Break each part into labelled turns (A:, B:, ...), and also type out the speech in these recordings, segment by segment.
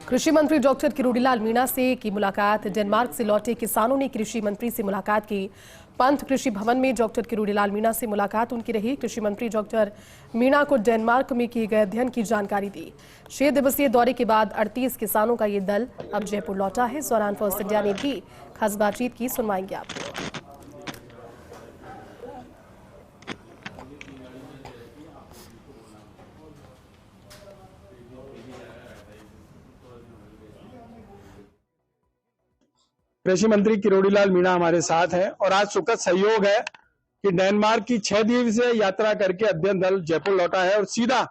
A: कृषि मंत्री डॉक्टर किरोड़ीलाल मीणा से की मुलाकात। डेनमार्क से लौटे किसानों ने कृषि मंत्री से मुलाकात की। पंत कृषि भवन में डॉक्टर किरोड़ीलाल मीणा से मुलाकात उनकी रही। कृषि मंत्री डॉक्टर मीणा को डेनमार्क में किए गए अध्ययन की जानकारी दी। 6 दिवसीय दौरे के बाद 38 किसानों का ये दल अब जयपुर लौटा है। इस दौरान फर्स्ट इंडिया ने भी खास बातचीत की, सुनवाएंगे आपको।
B: कृषि मंत्री किरोड़ीलाल मीणा हमारे साथ हैं और आज सुखद सहयोग है कि डेनमार्क की 6 दिवसीय यात्रा करके अध्ययन दल जयपुर लौटा है और सीधा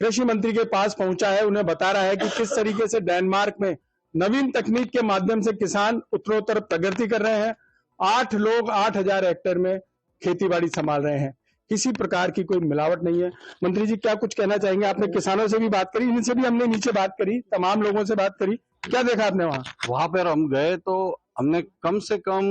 B: कृषि मंत्री के पास पहुंचा है। उन्हें बता रहा है कि किस तरीके से डेनमार्क में नवीन तकनीक के माध्यम से किसान उत्तरोत्तर प्रगति कर रहे हैं। 8 लोग 8,000 हेक्टेयर में खेती बाड़ी संभाल रहे हैं। किसी प्रकार की कोई मिलावट नहीं है। मंत्री जी, क्या कुछ कहना चाहेंगे? आपने किसानों से भी बात करी, इनसे भी हमने नीचे बात करी, तमाम लोगों से बात करी, क्या देखा आपने
C: वहां पर हम गए तो हमने कम से कम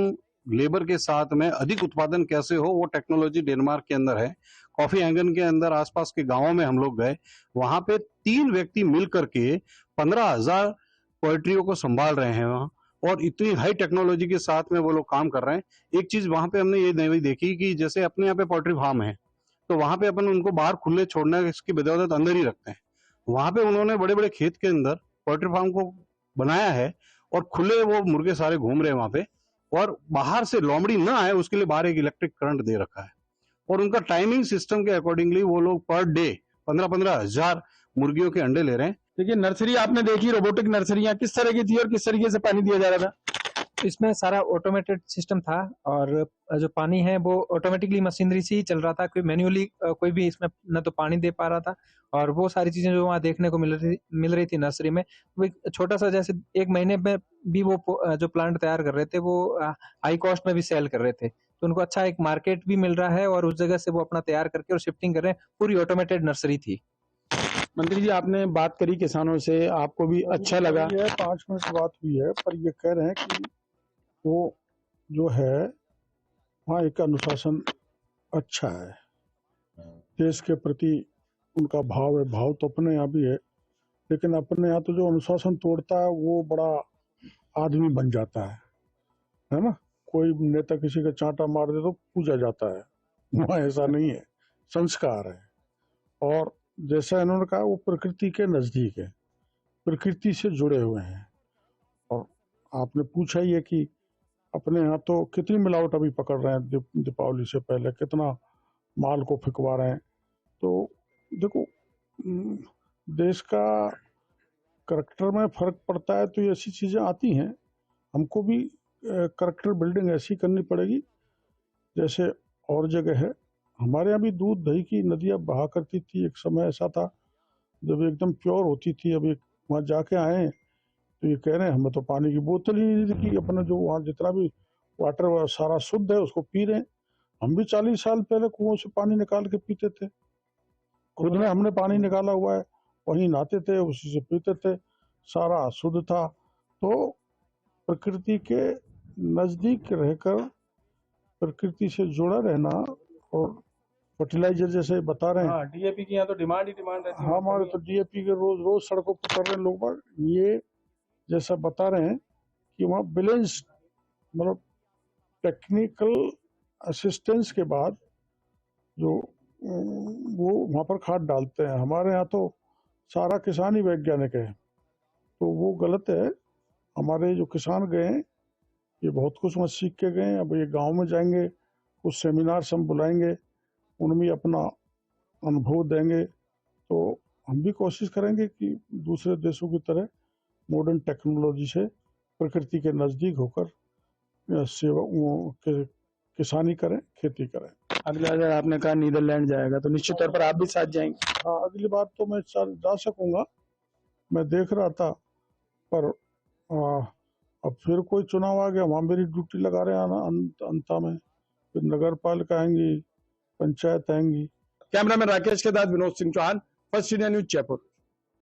C: लेबर के साथ में अधिक उत्पादन कैसे हो वो टेक्नोलॉजी डेनमार्क के अंदर है। कॉफी हैंगन के अंदर आसपास के गांवों में हम लोग गए, वहां पे 3 व्यक्ति मिल करके 15,000 पोल्ट्रियों को संभाल रहे हैं वहां, और इतनी हाई टेक्नोलॉजी के साथ में वो लोग काम कर रहे हैं। एक चीज वहां पे हमने ये नहीं देखी कि जैसे अपने यहाँ पे पोल्ट्री फार्म है तो वहां पे अपन उनको बाहर खुले छोड़ना इसकी बदौलत अंदर ही रखते हैं। वहां पे उन्होंने बड़े बड़े खेत के अंदर पोल्ट्री फार्म को बनाया है और खुले वो मुर्गे सारे घूम रहे हैं वहां पे, और बाहर से लोमड़ी ना आए उसके लिए बाहर एक इलेक्ट्रिक करंट दे रखा है, और उनका टाइमिंग सिस्टम के अकॉर्डिंगली वो लोग पर डे 15-15 हजार मुर्गियों के अंडे ले रहे हैं।
B: देखिए, नर्सरी आपने देखी, रोबोटिक नर्सरियां किस तरह की थी और किस तरीके से पानी दिया जा रहा था?
D: इसमें सारा ऑटोमेटेड सिस्टम था और जो पानी है वो ऑटोमेटिकली मशीनरी से ही चल रहा था। कोई मैन्युअली कोई भी इसमें न तो पानी दे पा रहा था, और वो सारी चीजें जो वहाँ देखने को मिल रही थी नर्सरी में, वो एक छोटा सा, जैसे 1 महीने में भी वो जो प्लांट तैयार कर रहे थे वो हाई कॉस्ट में भी सेल कर रहे थे, तो उनको अच्छा एक मार्केट भी मिल रहा है और उस जगह से वो अपना तैयार करके और शिफ्टिंग कर रहे हैं। पूरी ऑटोमेटेड नर्सरी थी।
B: मंत्री जी, आपने बात करी किसानों से, आपको भी अच्छा लगा?
E: 5 मिनट की बात हुई है, पर ये कह रहे हैं कि वो जो है वहाँ एक अनुशासन अच्छा है, देश के प्रति उनका भाव है। भाव तो अपने यहाँ भी है, लेकिन अपने यहाँ तो जो अनुशासन तोड़ता है वो बड़ा आदमी बन जाता है ना। कोई नेता किसी का चांटा मार दे तो पूजा जाता है, वहाँ ऐसा नहीं है, संस्कार है। और जैसा इन्होंने कहा, वो प्रकृति के नजदीक है, प्रकृति से जुड़े हुए हैं। और आपने पूछा ही है कि अपने यहाँ तो कितनी मिलावट अभी पकड़ रहे हैं, दीपावली से पहले कितना माल को फिकवा रहे हैं। तो देखो, देश का करैक्टर में फर्क पड़ता है, तो ये ऐसी चीजें आती हैं। हमको भी करैक्टर बिल्डिंग ऐसी करनी पड़ेगी जैसे और जगह है। हमारे यहाँ भी दूध दही की नदियाँ बहा करती थी, एक समय ऐसा था जब एकदम प्योर होती थी। अभी वहाँ जाके आए तो ये कह रहे हैं हमें तो पानी की बोतल ही नहीं दिखी। अपना जो वहाँ जितना भी वाटर सारा शुद्ध है उसको पी रहे हैं। हम भी 40 साल पहले कुओं से पानी निकाल के पीते थे, खुद में हमने पानी निकाला हुआ है, वहीं नहाते थे, उसी से पीते थे, सारा शुद्ध था। तो प्रकृति के नजदीक रहकर प्रकृति से जुड़ा रहना, और फर्टिलाइजर जैसे बता रहे हैं,
B: डीएपी की यहाँ तो डिमांड रहती है।
E: हमारे तो डीएपी के रोज सड़कों पर कर रहे हैं लोग। ये जैसा बता रहे हैं कि वहाँ बैलेंस, मतलब टेक्निकल असिस्टेंस के बाद जो वो वहाँ पर खाद डालते हैं। हमारे यहाँ तो सारा किसान ही वैज्ञानिक है, तो वो गलत है। हमारे जो किसान गए हैं ये बहुत कुछ मत सीख के गए। अब ये गांव में जाएंगे, कुछ सेमिनार से हम बुलाएंगे, उनमें अपना अनुभव देंगे। तो हम भी कोशिश करेंगे कि दूसरे देशों की तरह मॉडर्न टेक्नोलॉजी से प्रकृति के नजदीक होकर सेवा किसानी करें, खेती करें।
B: अगला अगर आपने कहा नीदरलैंड जाएगा तो निश्चित तौर पर आप भी साथ जाएंगे?
E: हाँ, अगली बार तो मैं जा सकूंगा। मैं देख रहा था, पर अब फिर कोई चुनाव आ गया, वहाँ मेरी ड्यूटी लगा रहे हैं अंता में। फिर नगर पालिका आएंगी, पंचायत आएंगी।
B: कैमरामैन राकेश के साथ Vinod Singh Chauhan, first India news, Jaipur.